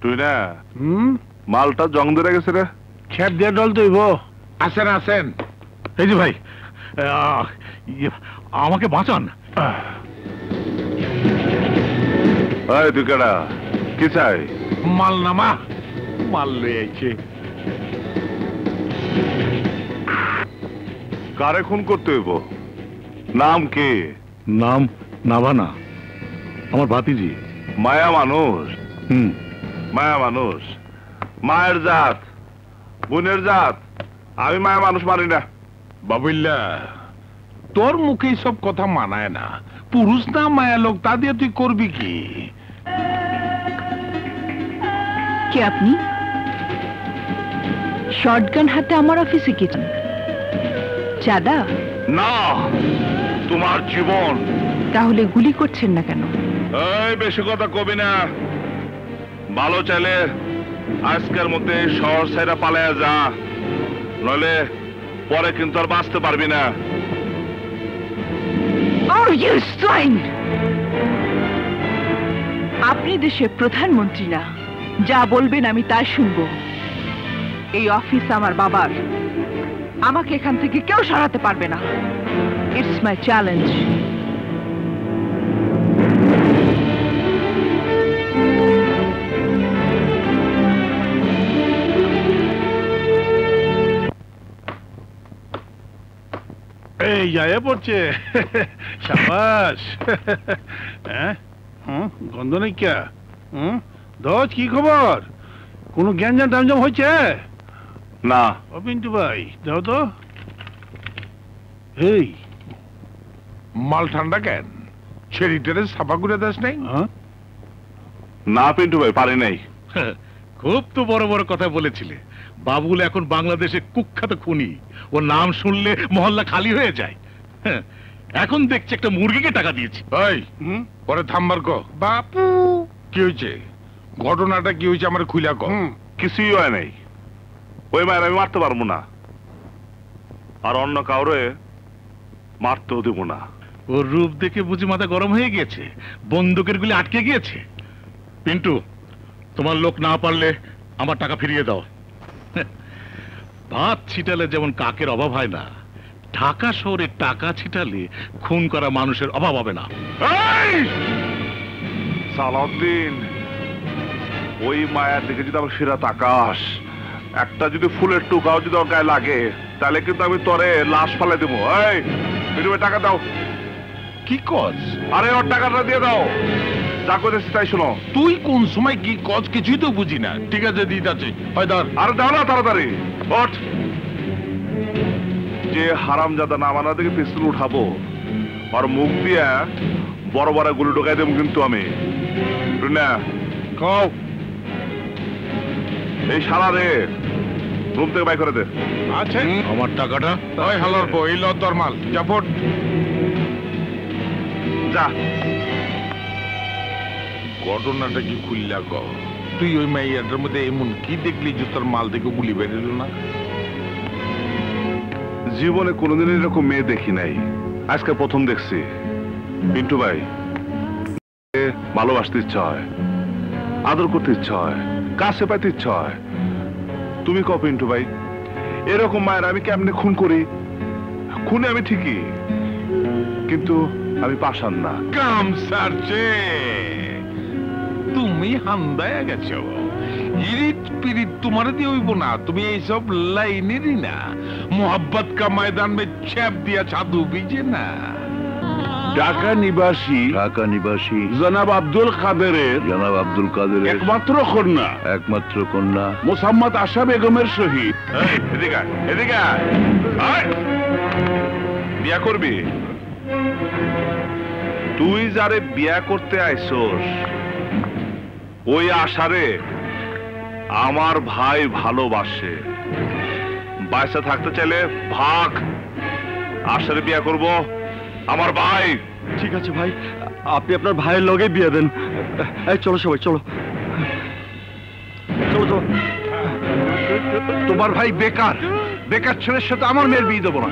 তুই না মালটা জং ধরে গেছে রে। খেপ দিয়ে ডল তুইব। আসেন আসেন। এই যে ভাই, আমাকে বাঁচান। তুই কেডা? কি চাই? মাল নামা। মাল লয়ে আইছে। কারে খুন করতে হইব? নাম কি? নাম নাভানা, আমার ভাতিজি। মায়া মানুষ। মায়া মানুষ, মায়ের জাত, বোনের জাত। আমি মায়া মানুষ মানি না। বাবুল্লা, তোর মুখে সব কথা মানায় না। পুরুষ না মায়া লোক, তা দিয়ে তুই করবি কি? কে আপনি? শর্টগান হাতে আমার অফিসে কি চান? চাঁদা? না, তোমার জীবন। তাহলে গুলি করছেন না কেন? এই বেশি কথা কবি না। ভালো চাইলে আজকের মধ্যে শহর ছেড়ে পালায়া যা, নইলে পরে কিন্তু আর বাঁচতে পারবি না। আপনি দেশের প্রধানমন্ত্রী না, যা বলবেন আমি তাই শুনবো। এই অফিস আমার বাবার, আমাকে এখান থেকে কেউ সরাতে পারবে না। It's my challenge. এই যায় পড়ছে। সাবাস। হ্যাঁ, গন্ধ নেই কে? দোষ, কি খবর? কোনো গ্যাঞ্জাম টাঞ্জাম হয়েছে? না। ও পিন্টু ভাই, যাও তো। এই মাল ঠান্ডা কেন? ছেড়িটারে সাফা করে দাস নাই? না পিন্টু ভাই, পারি নাই। খুব তো বড় বড় কথা বলেছিলে। বাবুল এখন বাংলাদেশে কুখ্যাত খুনি। ও নাম শুনলে মহল্লা খালি হয়ে যায়। এখন দেখছি একটা মুরগিকে টাকা দিয়েছি। এই পরে থামবার কো। বাপু, কি হয়েছে? ঘটনাটা কি হয়েছে আমার খুইলা কো। কিছুই হয় নাই। ওই মায়ের আমি মারতে পারবো না, আর অন্য কাউরে মারতেও দেব না। ওর রূপ দেখে বুঝি মাথা গরম হয়ে গিয়েছে, বন্দুকের গুলি আটকে গিয়েছে। পিন্টু, তোমার লোক না পারলে আমার টাকা ফিরিয়ে দাও। ভাত ছিটালে যেমন কাকের অভাব হয় না, ঢাকা শহরে টাকা ছিটালে খুন করা মানুষের অভাব হবে না। সালাউদ্দিন, ওই মায়ের দিকে যদি আমার সেরা তাকাস, একটা যদি ফুলের টুকাও যদি ওর গায়ে লাগে, তাহলে কিন্তু আমি তোরে লাশ ফালাই দেবো। এই পিন্টু ভাই, টাকা দাও। কি কস? আরে ওর টাকাটা দিয়ে দাও। যা করেছি তাই শোনো। তুই কোন সময় কি কস কিছুই তো বুঝি না। ঠিক আছে, দিতে আছে। হয় ধর। আরে দাও না তাড়াতাড়ি। ওঠ। যে হারামজাদা না মানা থেকে পিস্তল উঠাবো, আর মুখ দিয়ে বড় বড় গুলি ঢোকাই দেবো কিন্তু আমি। না খাও। এই শালা রে রুম থেকে বাই করে দে। আছে আমার টাকাটা। ওই হালার বউ, এই ল তোর মাল। জাপট যা। ঘটনাটা কি খুললা ক? তুই ওই মাইয়াটার মধ্যে এমন কি দেখলি যে তোর মাল থেকে গুলি বেরোল না? জীবনে কোনোদিন এরকম মেয়ে দেখি নাই, আজকে প্রথম দেখছি। পিন্টু ভাই, ভালোবাসতে ইচ্ছা হয়, আদর করতে ইচ্ছা হয়, কাছে পাইতে ইচ্ছা হয়। তুমি কও পিন্টু ভাই, এরকম মায়ের আমি কেমনে খুন করি? খুনে আমি ঠিকই, কিন্তু আমি পাশান না। কাম সারছে। তুমি হান্দায় গেছো। ইরিট পিরিট তোমার দিয়ে হইব না। তুমি এইসব লাইনেরই না। মোহাব্বত কা ময়দান মে ছ্যাপ দিয়া ছাদু বিজে না। ঢাকা নিবাসী জনাব আব্দুল কাদেরের একমাত্র কন্যা মোসাম্মদ আশা বেগমের সহিত বিয়া করবি? তুই যারে বিয়া করতে আইসোস, ওই আশারে আমার ভাই ভালোবাসে। বাইসা থাকতে চাইলে ভাগ। আশারে বিয়া করব আমার ভাই। ঠিক আছে ভাই, আপনি আপনার ভাইয়ের লগে বিয়ে দেন। চলো সবাই, চলো চলো চলো। তোমার ভাই বেকার, বেকার ছেলের সাথে আমার মেয়ের বিয়ে দেবো না।